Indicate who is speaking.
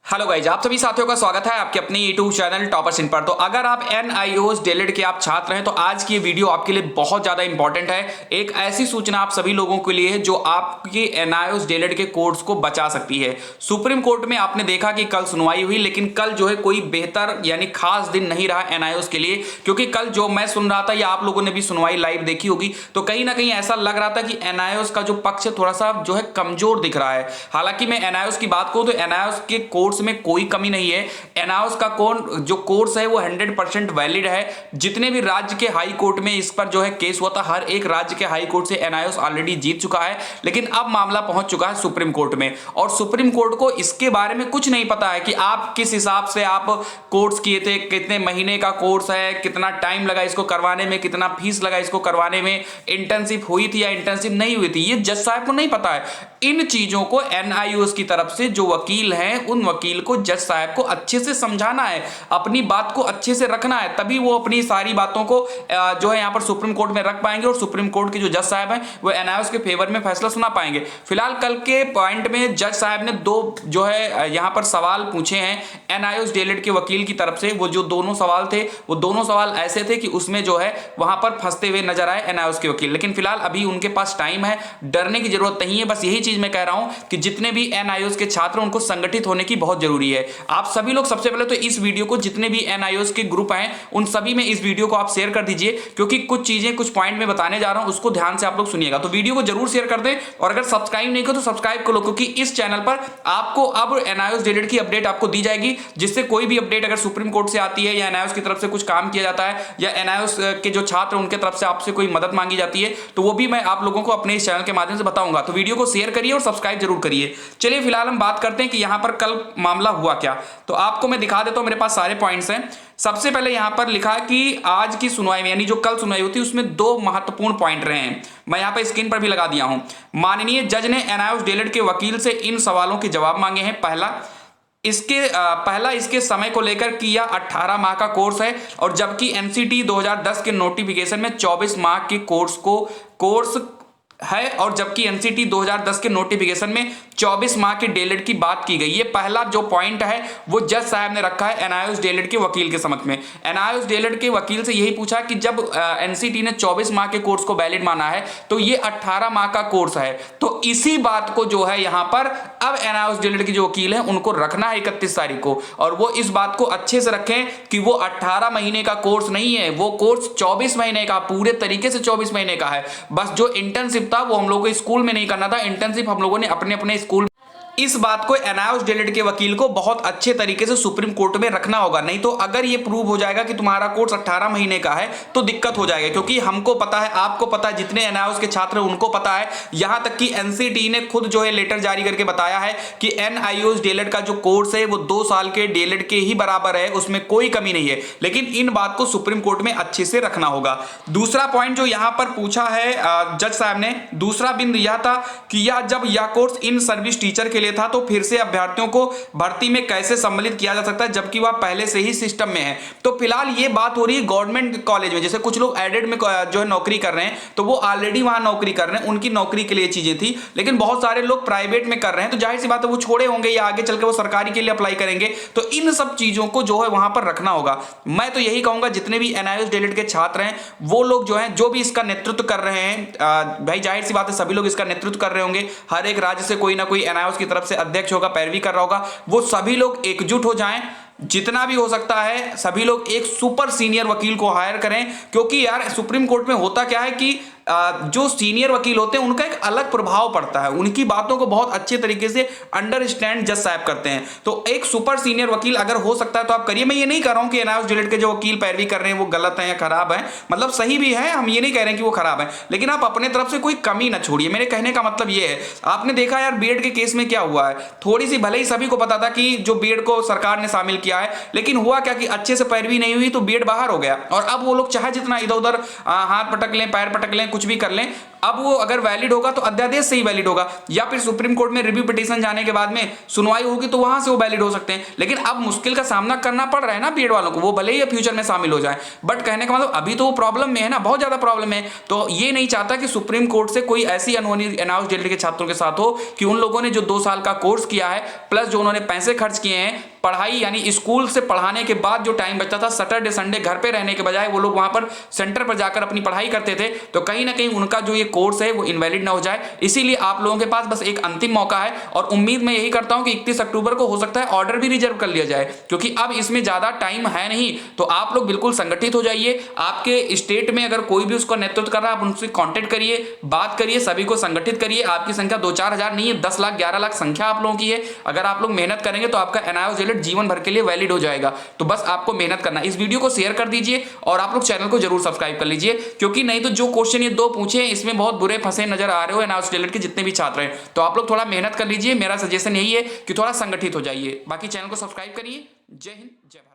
Speaker 1: Hello guys, आप सभी साथियों का स्वागत है आपके अपने यूट्यूब चैनल टॉपर्स इन पर। तो अगर आप NIOS डीएलएड के आप छात्र हैं तो आज की ये वीडियो आपके लिए बहुत ज्यादा इंपॉर्टेंट है। एक ऐसी सूचना आप सभी लोगों के लिए है जो आपके NIOS डीएलएड के कोर्स को बचा सकती है। सुप्रीम कोर्ट में आपने देखा कि कल सुनवाई हुई, लेकिन कल जो है कोई बेहतर यानी खास दिन नहीं रहा NIOS के लिए, क्योंकि कल जो मैं सुन रहा था या आप लोगों ने भी सुनवाई लाइव देखी होगी तो कहीं ना कहीं ऐसा लग रहा था कि NIOS का जो पक्ष थोड़ा सा जो है कमजोर दिख रहा है। हालांकि मैं NIOS की बात करूं तो NIOS के कोर्स में कोई कमी नहीं है। NIOS का जो कोर्स है वो 100% वैलिड है। जितने भी राज्य के हाई कोर्ट में इस पर जो है केस हुआ था, हर एक राज्य के हाई कोर्ट से NIOS ऑलरेडी जीत चुका है, लेकिन अब मामला पहुंच चुका है सुप्रीम कोर्ट में और सुप्रीम कोर्ट को इसके बारे में कुछ नहीं पता है कि आप किस हिसाब से आप कोर्स किए थे, कितने महीने का कोर्स है, कितना टाइम लगा इसको करवाने में, कितना फीस लगा इसको करवाने में, इंटर्नशिप हुई थी या इंटर्नशिप नहीं हुई थी, ये जज साहब को नहीं पता है। इन चीजों को NIOS की तरफ से जो वकील हैं उन वकील को जज साहब को अच्छे से समझाना है, अपनी बात को अच्छे से रखना है, तभी वो अपनी सारी बातों को जो है यहां पर सुप्रीम कोर्ट में रख पाएंगे और सुप्रीम कोर्ट के जो जज साहब हैं वो NIOS के फेवर में फैसला सुना पाएंगे। फिलहाल कल के पॉइंट में जज साहब ने दो जो है यहां पर सवाल पूछे हैं NIOS डीएलएड के वकील की तरफ से। वो जो दोनों सवाल थे वो दोनों सवाल ऐसे थे कि उसमें जो है वहां पर फंसते हुए नजर आए NIOS के वकील, लेकिन फिलहाल अभी उनके पास टाइम है, डरने की जरूरत नहीं है। बस यही चीज मैं कह रहा हूं कि जितने भी NIOS के छात्र उनको संगठित होने की बहुत जरूरी है। आप सभी लोग सबसे पहले तो इस वीडियो को जितने भी NIOS के ग्रुप हैं उन सभी में इस वीडियो को आप शेयर कर दीजिए, क्योंकि कुछ चीजें कुछ पॉइंट में बताने जा रहा हूं उसको ध्यान से आप लोग सुनिएगा। तो वीडियो को जरूर शेयर कर दें और अगर सब्सक्राइब नहीं करो तो सब्सक्राइब कर लो, क्योंकि इस चैनल पर आपको अब NIOS डीएलएड की अपडेट आपको दी जाएगी, जिससे कोई भी अपडेट अगर सुप्रीम कोर्ट से आती है या NIOS की तरफ से कुछ काम किया जाता है या NIOS के जो छात्र उनके तरफ से आपसे कोई मदद मांगी जाती है तो वो भी मैं आप लोगों को अपने इस चैनल के माध्यम से बताऊंगा। तो वीडियो को शेयर करिए और सब्सक्राइब जरूर करिए। चलिए फिलहाल हम बात करते हैं कि यहां पर कल मामला हुआ क्या। तो आपको मैं दिखा देता हूं, मेरे पास सारे पॉइंट्स हैं। सबसे पहले यहां पर लिखा है कि आज की सुनवाई में यानी जो कल सुनवाई होती है उसमें दो महत्वपूर्ण पॉइंट रहे हैं। मैं यहां पर स्क्रीन पर भी लगा दिया हूं। माननीय जज ने NIOS डीएलएड के वकील से इन सवालों के जवाब मांगे हैं। पहला इसके समय को लेकर कि यह 18 माह का कोर्स है और जबकि NCT 2010 के नोटिफिकेशन में 24 माह के कोर्स है और जबकि NCT 2010 के नोटिफिकेशन में 24 माह के डीएलएड की बात की गई। ये पहला जो पॉइंट है वो जज साहब ने रखा है NIOS डीएलएड के वकील के समक्ष में। NIOS डीएलएड के वकील से यही पूछा कि जब NCT ने 24 माह के कोर्स को वैलिड माना है तो ये 18 माह का कोर्स है, तो इसी बात को जो है यहां पर अब NIOS डीएलएड के जो वकील हैं उनको रखना है 31 तारीख को, और वो इस बात को अच्छे से रखें कि वो 18 महीने का कोर्स नहीं है, वो कोर्स 24 महीने का, पूरे तरीके से 24 महीने का है। बस जो इंटर्नशिप था वो हम लोगों को स्कूल में नहीं करना था, इंटर्नशिप हम लोगों ने अपने अपने स्कूल। इस बात को NIOS डीएलएड के वकील को बहुत अच्छे तरीके से सुप्रीम कोर्ट में रखना होगा, नहीं तो अगर ये प्रूव हो जाएगा कि तुम्हारा कोर्स 18 महीने का है तो दिक्कत हो जाएगी। क्योंकि हमको पता है, आपको पता है, जितने NIOS के छात्र हैं उनको पता है, यहां तक कि NCT ने खुद जो है लेटर जारी करके बताया है कि NIOS डीएलएड का जो कोर्स है वो 2 साल के डीएलएड के ही बराबर है, उसमें कोई कमी नहीं है। लेकिन इन बात को सुप्रीम कोर्ट में अच्छे से रखना होगा। दूसरा पॉइंट जो यहां पर पूछा है जज साहब ने, दूसरा बिंदु यह था कि जब यह कोर्स इन सर्विस टीचर के लिए था तो फिर से अभ्यर्थियों को भर्ती में कैसे सम्मिलित किया जा सकता है जबकि वह पहले से ही सिस्टम में है। तो फिलहाल ये बात हो रही है गवर्नमेंट कॉलेज में, जैसे कुछ लोग एडेड में जो है नौकरी कर रहे हैं तो वो ऑलरेडी वहां नौकरी कर रहे हैं, उनकी नौकरी के लिए चीजें थी, लेकिन बहुत सारे लोग प्राइवेट में कर रहे हैं तो जाहिर सी बात है वो छोड़े होंगे या आगे चलकर वो सरकारी के लिए अप्लाई करेंगे। तो इन सब चीजों को जो है वहां पर रखना होगा। मैं तो यही कहूंगा जितने भी NIOS डीएलएड के छात्र हैं वो लोग जो है जो भी इसका नेतृत्व कर रहे हैं, भाई जाहिर सी बात है सभी लोग इसका नेतृत्व कर रहे होंगे, हर एक राज्य से कोई ना कोई NIOS की तरफ से अध्यक्ष होगा, पैरवी कर रहा होगा, वो सभी लोग एकजुट हो जाएं, जितना भी हो सकता है सभी लोग एक सुपर सीनियर वकील को हायर करें। क्योंकि यार सुप्रीम कोर्ट में होता क्या है कि जो सीनियर वकील होते हैं उनका एक अलग प्रभाव पड़ता है, उनकी बातों को बहुत अच्छे तरीके से अंडरस्टैंड जज साहब करते हैं। तो एक सुपर सीनियर वकील अगर हो सकता है तो आप करिए। मैं ये नहीं कह रहा हूं कि NIOS डीएलएड के जो वकील पैरवी कर रहे हैं वो गलत है या खराब है, मतलब सही भी है, हम ये नहीं कह रहे हैं कि वो खराब है, लेकिन आप अपने तरफ से कोई कमी ना छोड़िए। मेरे कहने का मतलब ये है, आपने देखा यार बीएड के केस में क्या हुआ है, थोड़ी सी भले ही सभी को पता था कि जो बीएड को सरकार ने शामिल किया है, लेकिन हुआ क्या कि अच्छे से पैरवी नहीं हुई तो बीएड बाहर हो गया और अब वो लोग चाहे जितना इधर उधर हाथ पटक लें, पैर पटक लें, कुछ भी कर लें, अब वो अगर वैलिड होगा तो अध्यादेश से ही वैलिड होगा, या फिर सुप्रीम कोर्ट में रिव्यू पिटीशन जाने के बाद में सुनवाई होगी तो वहां से वो वैलिड हो सकते हैं। लेकिन अब मुश्किल का सामना करना पड़ रहा है ना बीएड वालों को, वो भले ही फ्यूचर में शामिल हो जाए, बट कहने का मतलब अभी तो वो प्रॉब्लम में है ना, बहुत ज्यादा प्रॉब्लम है। तो ये नहीं चाहता कि सुप्रीम कोर्ट से कोई ऐसी अनहोनी एनआईओएस जेल के छात्रों के साथ हो कि उन लोगों ने जो 2 साल का कोर्स किया है प्लस जो उन्होंने पैसे खर्च किए हैं पढ़ाई, यानी स्कूल से पढ़ाने के बाद जो टाइम बचता था सैटरडे संडे घर पे रहने के बजाय वो लोग वहां पर सेंटर पर जाकर अपनी पढ़ाई करते थे, तो कहीं ना कहीं उनका जो ये कोर्स है वो इनवैलिड ना हो जाए। इसीलिए आप लोगों के पास बस एक अंतिम मौका है, और उम्मीद मैं यही करता हूं कि 31 अक्टूबर को हो सकता है ऑर्डर भी रिजर्व कर लिया जाए, क्योंकि अब इसमें ज्यादा टाइम है नहीं। तो आप लोग बिल्कुल संगठित हो जाइए, आपके स्टेट में अगर कोई भी उसका नेतृत्व कर रहा है आप उनसे कॉन्टेक्ट करिए, बात करिए, सभी को संगठित करिए। आपकी संख्या 2-4 हजार नहीं है, 10 लाख 11 लाख संख्या आप लोगों की है। अगर आप लोग मेहनत करेंगे तो आपका एनआईओएस जेल जीवन भर के लिए वैलिड हो जाएगा। तो बस आपको मेहनत करना। इस वीडियो को शेयर कर दीजिए और आप लोग चैनल को जरूर सब्सक्राइब कर लीजिए, क्योंकि नहीं तो जो क्वेश्चन ये 2 पूछे हैं इसमें बहुत बुरे फंसे नजर आ रहे हो एनआईओएस जेल के जितने भी छात्र हैं। तो आप लोग थोड़ा मेहनत कर लीजिए, मेरा सजेशन यही है कि थोड़ा संगठित हो जाइए। बाकी चैनल को सब्सक्राइब करिए। जय हिंद, जय भारत।